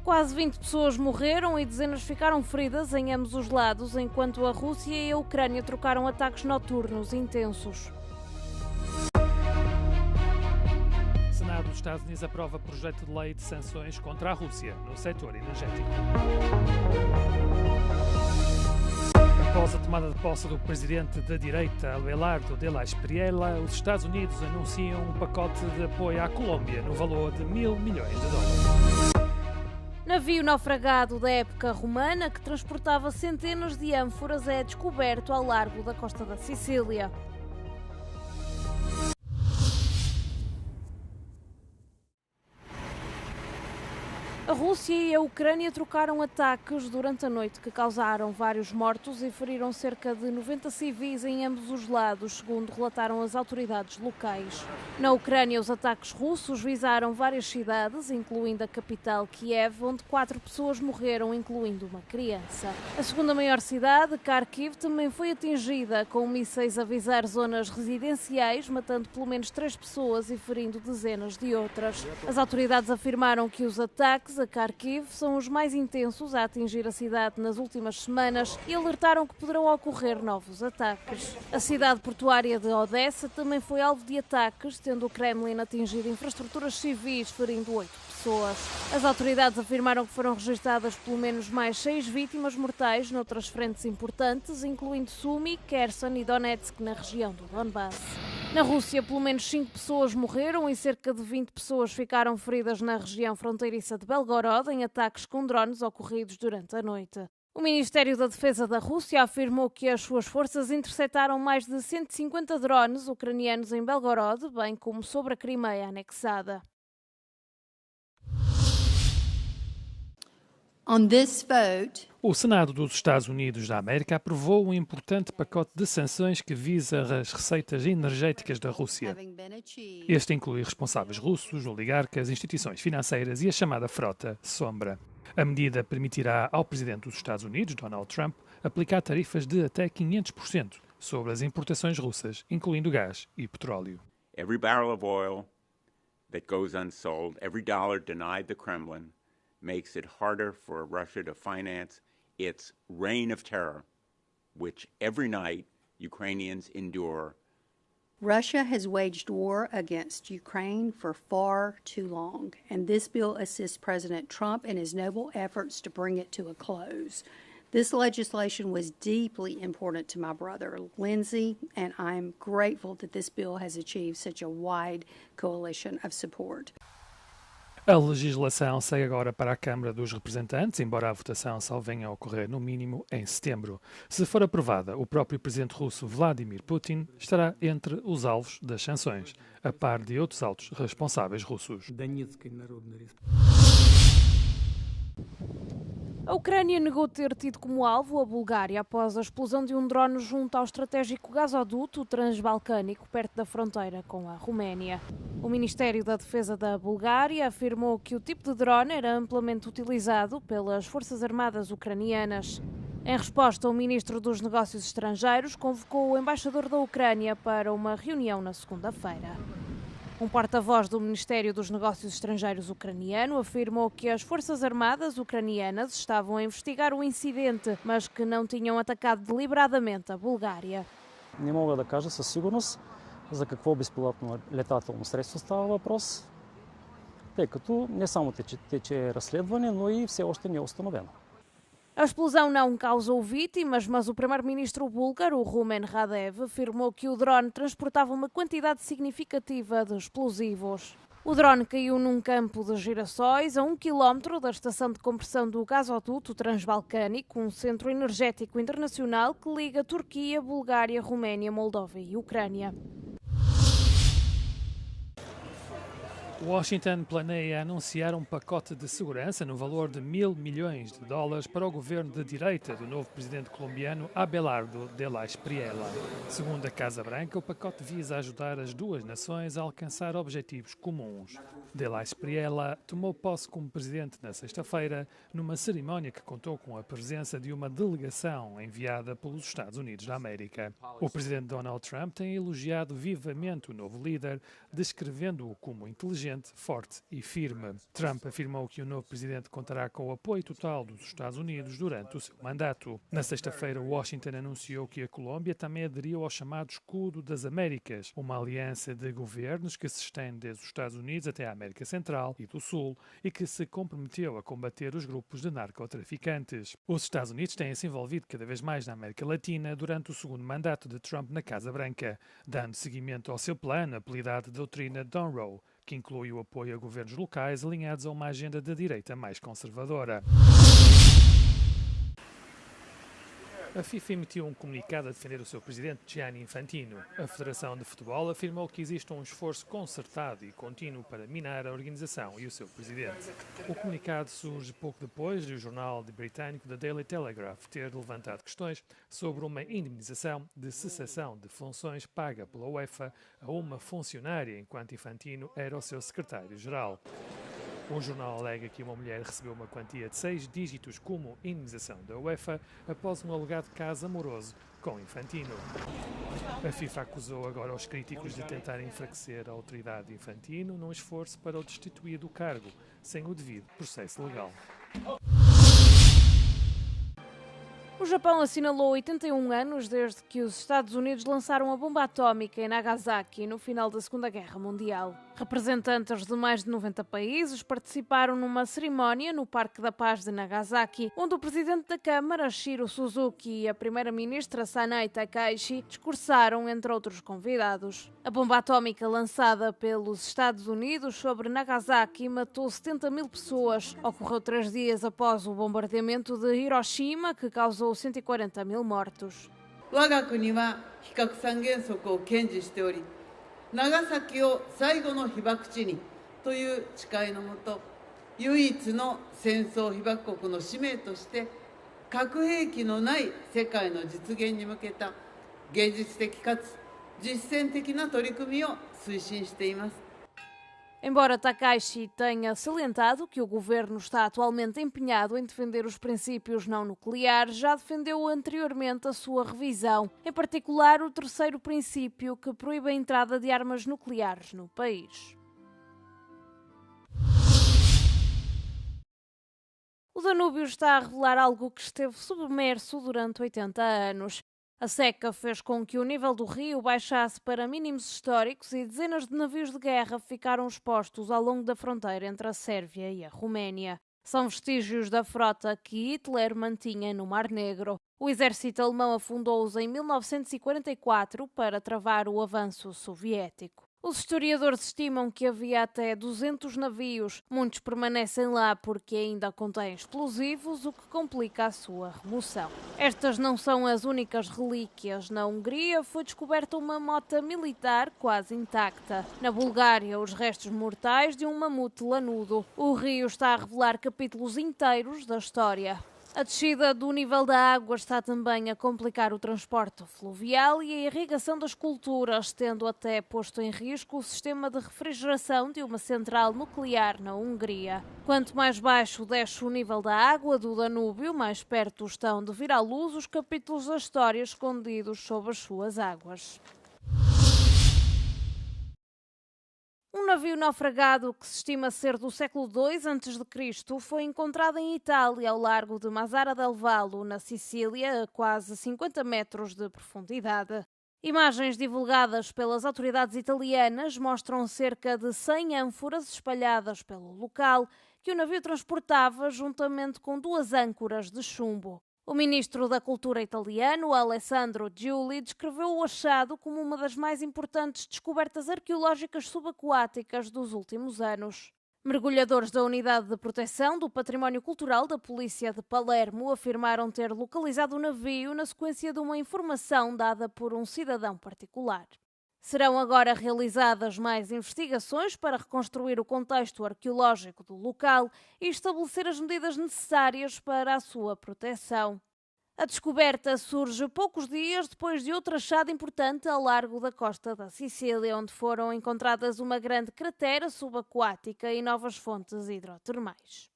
Quase 20 pessoas morreram e dezenas ficaram feridas em ambos os lados, enquanto a Rússia e a Ucrânia trocaram ataques noturnos intensos. O Senado dos Estados Unidos aprova projeto de lei de sanções contra a Rússia no setor energético. Após a tomada de posse do presidente da direita, Abelardo de la Espriella, os Estados Unidos anunciam um pacote de apoio à Colômbia no valor de $1.000 milhões. Navio naufragado da época romana que transportava centenas de ânforas é descoberto ao largo da costa da Sicília. A Rússia e a Ucrânia trocaram ataques durante a noite que causaram vários mortos e feriram cerca de 90 civis em ambos os lados, segundo relataram as autoridades locais. Na Ucrânia, os ataques russos visaram várias cidades, incluindo a capital Kiev, onde 4 pessoas morreram, incluindo uma criança. A segunda maior cidade, Kharkiv, também foi atingida, com mísseis a visar zonas residenciais, matando pelo menos 3 pessoas e ferindo dezenas de outras. As autoridades afirmaram que os ataques a Kharkiv são os mais intensos a atingir a cidade nas últimas semanas e alertaram que poderão ocorrer novos ataques. A cidade portuária de Odessa também foi alvo de ataques, tendo o Kremlin atingido infraestruturas civis, ferindo 8 pessoas. As autoridades afirmaram que foram registradas pelo menos mais 6 vítimas mortais noutras frentes importantes, incluindo Sumy, Kherson e Donetsk, na região do Donbass. Na Rússia, pelo menos 5 pessoas morreram e cerca de 20 pessoas ficaram feridas na região fronteiriça de Belgorod em ataques com drones ocorridos durante a noite. O Ministério da Defesa da Rússia afirmou que as suas forças interceptaram mais de 150 drones ucranianos em Belgorod, bem como sobre a Crimeia anexada. On this vote, O Senado dos Estados Unidos da América aprovou um importante pacote de sanções que visa as receitas energéticas da Rússia. having been achieved, Este inclui responsáveis russos, oligarcas, instituições financeiras e a chamada frota sombra. A medida permitirá ao presidente dos Estados Unidos, Donald Trump, aplicar tarifas de até 500% sobre as importações russas, incluindo gás e petróleo. Every barrel of oil that goes unsold, every dollar denied the Kremlin, makes it harder for Russia to finance its reign of terror, which every night Ukrainians endure. Russia has waged war against Ukraine for far too long, and this bill assists President Trump in his noble efforts to bring it to a close. This legislation was deeply important to my brother, Lindsey, and I'm grateful that this bill has achieved such a wide coalition of support. A legislação segue agora para a Câmara dos Representantes, embora a votação só venha a ocorrer no mínimo em setembro. Se for aprovada, o próprio presidente russo Vladimir Putin estará entre os alvos das sanções, a par de outros altos responsáveis russos. A Ucrânia negou ter tido como alvo a Bulgária após a explosão de um drone junto ao estratégico gasoduto transbalcânico perto da fronteira com a Roménia. O Ministério da Defesa da Bulgária afirmou que o tipo de drone era amplamente utilizado pelas Forças Armadas ucranianas. Em resposta, o Ministro dos Negócios Estrangeiros convocou o embaixador da Ucrânia para uma reunião na segunda-feira. Um porta-voz do Ministério dos Negócios Estrangeiros ucraniano afirmou que as Forças Armadas ucranianas estavam a investigar o incidente, mas que não tinham atacado deliberadamente a Bulgária. Не мога да кажа със сигурност за какво безпилотно летателно средство става въпрос, тъй като не само тече разследване, но и все още не е установено. A explosão não causou vítimas, mas o primeiro-ministro búlgaro, Rumen Radev, afirmou que o drone transportava uma quantidade significativa de explosivos. O drone caiu num campo de girassóis a 1 quilómetro da estação de compressão do gasoduto transbalcânico, um centro energético internacional que liga Turquia, Bulgária, Roménia, Moldóvia e Ucrânia. Washington planeia anunciar um pacote de segurança no valor de $1.000 milhões para o governo de direita do novo presidente colombiano Abelardo de la Espriella. Segundo a Casa Branca, o pacote visa ajudar as duas nações a alcançar objetivos comuns. Della Espriella tomou posse como presidente na sexta-feira, numa cerimónia que contou com a presença de uma delegação enviada pelos Estados Unidos da América. O presidente Donald Trump tem elogiado vivamente o novo líder, descrevendo-o como inteligente, forte e firme. Trump afirmou que o novo presidente contará com o apoio total dos Estados Unidos durante o seu mandato. Na sexta-feira, Washington anunciou que a Colômbia também aderiu ao chamado Escudo das Américas, uma aliança de governos que se estende desde os Estados Unidos até a América Central e do Sul e que se comprometeu a combater os grupos de narcotraficantes. Os Estados Unidos têm se envolvido cada vez mais na América Latina durante o segundo mandato de Trump na Casa Branca, dando seguimento ao seu plano apelidado de Doutrina Monroe, que inclui o apoio a governos locais alinhados a uma agenda de direita mais conservadora. A FIFA emitiu um comunicado a defender o seu presidente Gianni Infantino. A Federação de Futebol afirmou que existe um esforço concertado e contínuo para minar a organização e o seu presidente. O comunicado surge pouco depois de o jornal britânico The Daily Telegraph ter levantado questões sobre uma indemnização de cessação de funções paga pela UEFA a uma funcionária enquanto Infantino era o seu secretário-geral. O jornal alega que uma mulher recebeu uma quantia de 6 dígitos como indemnização da UEFA após um alegado caso amoroso com Infantino. A FIFA acusou agora os críticos de tentarem enfraquecer a autoridade de Infantino num esforço para o destituir do cargo, sem o devido processo legal. O Japão assinalou 81 anos desde que os Estados Unidos lançaram a bomba atómica em Nagasaki no final da Segunda Guerra Mundial. Representantes de mais de 90 países participaram numa cerimónia no Parque da Paz de Nagasaki, onde o presidente da Câmara, Shiro Suzuki, e a primeira-ministra Sanae Takaichi discursaram, entre outros convidados. A bomba atómica lançada pelos Estados Unidos sobre Nagasaki matou 70 mil pessoas. Ocorreu 3 dias após o bombardeamento de Hiroshima, que causou 140 mil mortos. 我が国は非核三原則を堅持しており、長崎を最後の被爆地にという誓いのもと、唯一の戦争被爆国の使命として核兵器のない世界の実現に向けた芸術的かつ実践的な取り組みを推進しています。 Embora Takaichi tenha salientado que o governo está atualmente empenhado em defender os princípios não nucleares, já defendeu anteriormente a sua revisão, em particular o terceiro princípio que proíbe a entrada de armas nucleares no país. O Danúbio está a revelar algo que esteve submerso durante 80 anos. A seca fez com que o nível do rio baixasse para mínimos históricos e dezenas de navios de guerra ficaram expostos ao longo da fronteira entre a Sérvia e a Roménia. São vestígios da frota que Hitler mantinha no Mar Negro. O exército alemão afundou-os em 1944 para travar o avanço soviético. Os historiadores estimam que havia até 200 navios. Muitos permanecem lá porque ainda contêm explosivos, o que complica a sua remoção. Estas não são as únicas relíquias. Na Hungria foi descoberta uma mota militar quase intacta. Na Bulgária, os restos mortais de um mamute lanudo. O rio está a revelar capítulos inteiros da história. A descida do nível da água está também a complicar o transporte fluvial e a irrigação das culturas, tendo até posto em risco o sistema de refrigeração de uma central nuclear na Hungria. Quanto mais baixo desce o nível da água do Danúbio, mais perto estão de vir à luz os capítulos da história escondidos sob as suas águas. Um navio naufragado que se estima ser do século II a.C. foi encontrado em Itália, ao largo de Mazara del Vallo, na Sicília, a quase 50 metros de profundidade. Imagens divulgadas pelas autoridades italianas mostram cerca de 100 ânforas espalhadas pelo local que o navio transportava juntamente com 2 âncoras de chumbo. O ministro da Cultura italiano, Alessandro Giuli, descreveu o achado como uma das mais importantes descobertas arqueológicas subaquáticas dos últimos anos. Mergulhadores da Unidade de Proteção do Património Cultural da Polícia de Palermo afirmaram ter localizado o navio na sequência de uma informação dada por um cidadão particular. Serão agora realizadas mais investigações para reconstruir o contexto arqueológico do local e estabelecer as medidas necessárias para a sua proteção. A descoberta surge poucos dias depois de outro achado importante ao largo da costa da Sicília, onde foram encontradas uma grande cratera subaquática e novas fontes hidrotermais.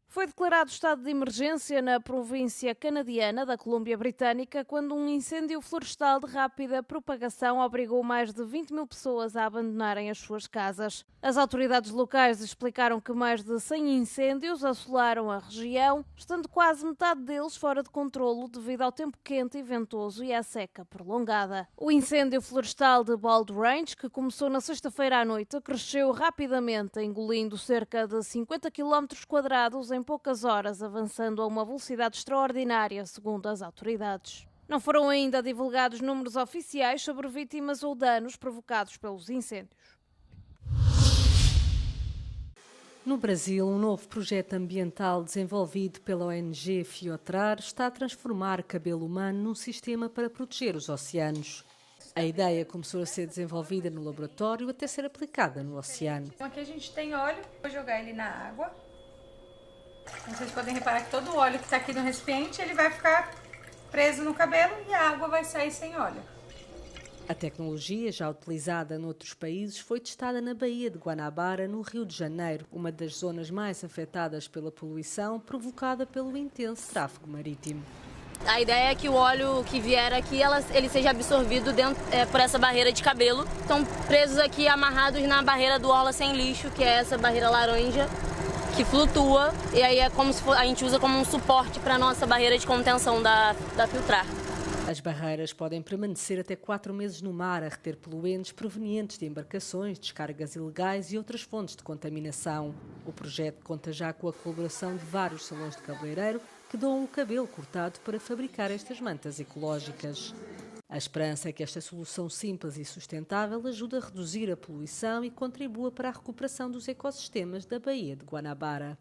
Foi declarado estado de emergência na província canadiana da Colômbia Britânica quando um incêndio florestal de rápida propagação obrigou mais de 20 mil pessoas a abandonarem as suas casas. As autoridades locais explicaram que mais de 100 incêndios assolaram a região, estando quase metade deles fora de controlo devido ao tempo quente e ventoso e à seca prolongada. O incêndio florestal de Bald Range, que começou na sexta-feira à noite, cresceu rapidamente, engolindo cerca de 50 km² em poucas horas, avançando a uma velocidade extraordinária, segundo as autoridades. Não foram ainda divulgados números oficiais sobre vítimas ou danos provocados pelos incêndios. No Brasil, um novo projeto ambiental desenvolvido pela ONG Fiotrar está a transformar cabelo humano num sistema para proteger os oceanos. A ideia começou a ser desenvolvida no laboratório até ser aplicada no oceano. Então aqui a gente tem óleo, vou jogar ele na água. Vocês podem reparar que todo o óleo que está aqui no recipiente, ele vai ficar preso no cabelo e a água vai sair sem óleo. A tecnologia, já utilizada noutros países, foi testada na Baía de Guanabara, no Rio de Janeiro, uma das zonas mais afetadas pela poluição provocada pelo intenso tráfego marítimo. A ideia é que o óleo que vier aqui, ele seja absorvido por essa barreira de cabelo. Estão presos aqui, amarrados na barreira do Orla Sem Lixo, que é essa barreira laranja, que flutua, e aí é como se a gente usa como um suporte para a nossa barreira de contenção da Fiotrar. As barreiras podem permanecer até 4 meses no mar a reter poluentes provenientes de embarcações, descargas ilegais e outras fontes de contaminação. O projeto conta já com a colaboração de vários salões de cabeleireiro que doam o cabelo cortado para fabricar estas mantas ecológicas. A esperança é que esta solução simples e sustentável ajude a reduzir a poluição e contribua para a recuperação dos ecossistemas da Baía de Guanabara.